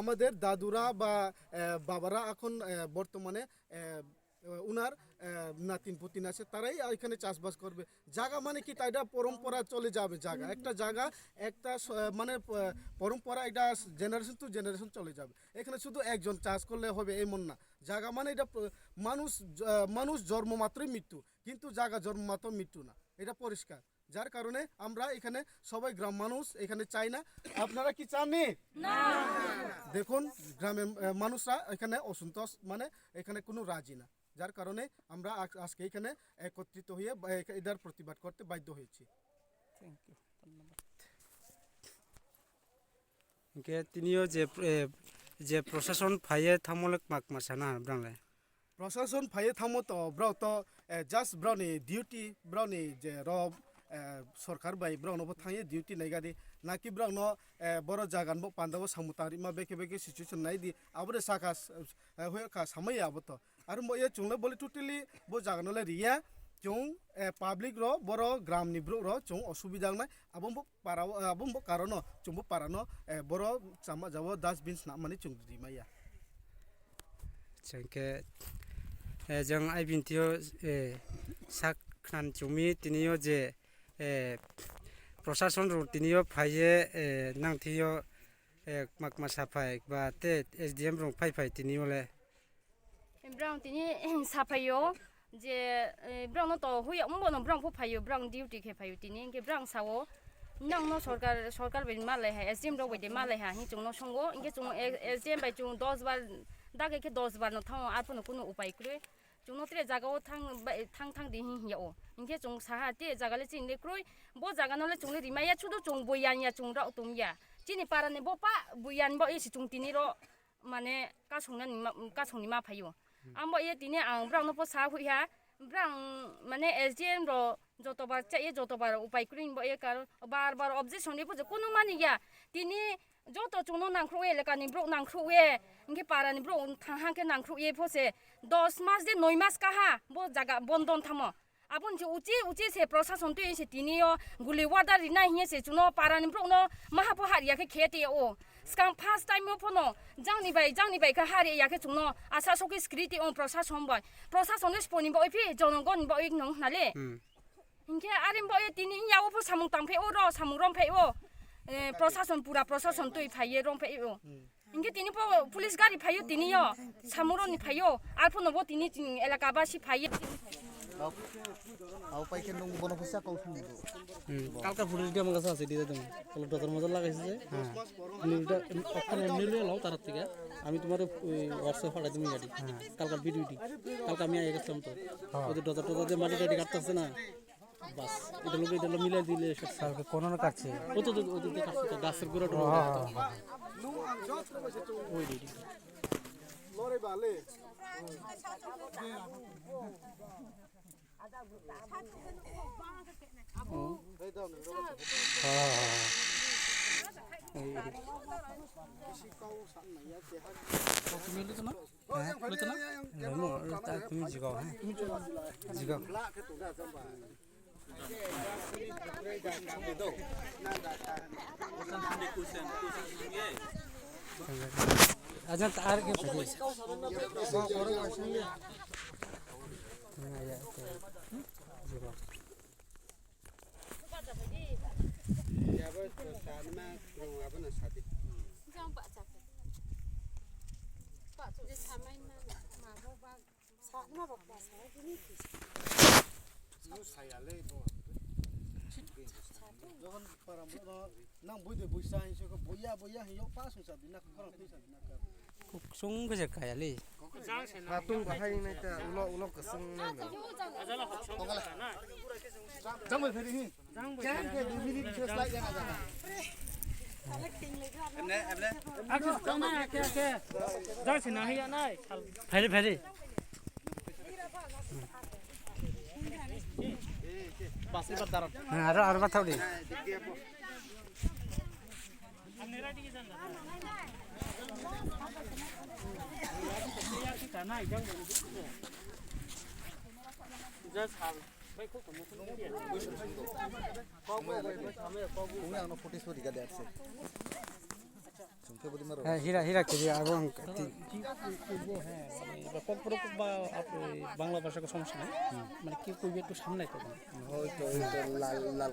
আমাদের দাদুরা বা বাবারা এখন বর্তমানে উনার নাতিন পুতিন আছে, তারাই এখানে চাষবাস করবে। জায়গা মানে কি, তাই এটা পরম্পরা চলে যাবে। জায়গা একটা জায়গা একটা মানে পরম্পরা, এটা জেনারেশন টু জেনারেশন চলে যাবে। এখানে শুধু একজন চাষ করলে হবে এমন না। জায়গা মানে এটা মানুষ মানুষ জন্ম মাত্রই মৃত্যু, কিন্তু জায়গা জন্ম মাত্র মৃত্যু না, এটা পরিষ্কার। যার কারণে আমরা এখানে সবাই গ্রাম মানুষ এখানে চাই না। আপনারা কি চাননি? দেখুন গ্রামের মানুষরা এখানে অসন্তোষ, মানে এখানে কোনো রাজি না। যার কারণে আমরা আজকে এখানে একত্রিত হয়ে এটার প্রতিবাদ করতে বাধ্য হয়েছি। থ্যাংক ইউ, ধন্যবাদ। তিনিও যে প্রশাসন ফাইয়ে থামলক মাক মাসানা ব্রাংলে প্রশাসন ফাইয়ে থামো তো ব্রাও তো জাস্ট ব্রাউনি ডিউটি ব্রাউনি যে রব সরকার বাই ব্রাউনবো থাঙে ডিউটি নাইগাদি নাকি ব্রাউনো বড় জাগানবো পান্দাবো সামুতারি মা বেকে বেকে সিচুয়েশন নাইদি আবরে সাকা হয়ে কা সামাই আবতো আর ময়ে চুংলে বলে টোটালি বো জাগানলে রিয়া চুং পাবলিক র বড় গ্রাম নিব্রু র চুং অসুবিধা নাই আবম্বো পারা আবম্বো কারণ চুংবো পারানো বড় চামা যাবো ডাস্টবিন না মানে চুং দিমাইয়া जोंके जों आइबिनथियो साक खान चुमी तिनियो जे प्रशासन रो तिनियो फाइये नांथियो माक मासा फाइ बा ते एसडीएम रो फाइ तिनियो ले ब्राउन तिनी साफायो जे ब्राउन तो हुया उमबनो ब्राउन फो फायो ब्राउन डिउटी के फायो तिनी के ब्राउन सावो नंग नो सरकार बे माले है एसडीएम रो बे माले है हि चुंग नो संगो इंगे चुंग एसडीएम बाय चुंग 10 बार दागे के 10 बार न थां आफनो कुनो उपाय करे चुंग नो त्रे जागाओ थां दि हि हियो इंगे चुंग साहा ते जागाले चिन ले क्रोय बो जागा नले चुंग ले रिमाया छुदो चुंग बोयान या चुंग रा तुमया चिनि पाराने बो पा बोयान बो एसि चुंग तिनि रो माने का संनि मा फायो आंबो ये तिनि आं ब्राउन नो सा हुया ब्राउन माने एसडीएम रो जतबार चाहिए जतबार उपाय क्रिन बो ये कार बार बार ऑब्जेक्शन ने पुजे कोनो मानि या तिनि जतो चुनो नांख्रो एले कानि ब्रो नांख्रो ए इंगे पारानि ब्रो थाहा के नांख्रो ए फोसे 10 मास दे 9 मास काहा बो जागा बंदन थामो आपन जे उची से प्रशासन तो एसे तिनियो गुली वादा रिना हिए से चुनो पारानि ब्रो नो महापो हारिया के खेते ओ स्काम फार्स्ट टाइम ओ फोनो जांनि बाय का हारि या के चुनो आसा सके स्क्रिटी ओ प्रशासन बाय प्रशासन ने स्पोनि बो इफि जनगन बो इक नं नाले इंगे आरिम बो ए तिनि याव फो सामुं तांफे ओ रो सामुं रंफे ओ प्रशासन पूरा प्रशासन तो फाइये रंफे ओ इंगे तिनि पो पुलिस गाड़ी फाइयो तिनियो सामुरनि फाइयो आरफोनो बो तिनि एलाका बासि फाइयो आउ पाइके नं बनो फैसा कौसुम दिबो কালকা ফুটেজ দিয়ে আমার কাছে আছে দিয়ে দেবো তাহলে ডজার মজা লাগাইছে যে নিউটা ওখানে নিলে লাও তার থেকে আমি তোমার হোয়াটসঅ্যাপ পাঠাই তুমি গাড়ি কালকার ভিডিওটি কালকে আমি আগে গেছিলাম তো ওদের ডজার দিয়ে মাটি টাটি কাটতেছে না বাস এটা মিলাই দিলে সালকে কোন কাছে ওদের কাটছে তো গাছের গোড়াটা ওই দিদি লরে বালে তুমি জিগাও হ্যাঁ জিগাও আচ্ছা আর কি যখন পারামো নাং বইদে বইসা হিসে কো বইয়া হিও পাস হইছা দিনা খরং ফিসা দিনা কা sung ke sekali हातुं बाहाय नायता उलो कसं नाय जामबो फेरि हि जाम के 2 मिनिट से स्लाइड जाना जाना एमने আচ্ছা জানা কে যাচ্ছে না হিয়া নাই फेरि পাশে বা দাঁড়ান আর বাতাও দি আপনি রাইট কি জানা না যাও জাস্ট হাল ভাই খুব সমস্যা নেই 공이 안 포티스 어디가 됐어 হীরা কেজি এবং কি করবো হ্যাঁ মানে বা কখনো বা বাংলা ভাষা কোনো সমস্যা নাই মানে কি করবে একটু সামনে করবেন হয়তো লাল লাল